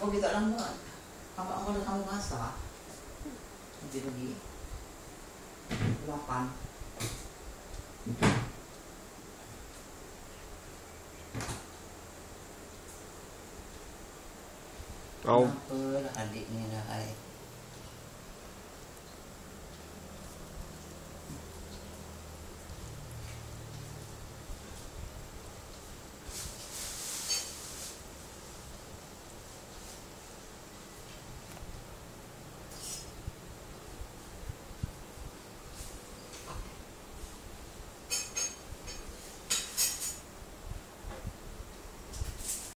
pergi tak lama. Kalau kamu masak, nanti pergi 8. Kenapa lah adik ni lah,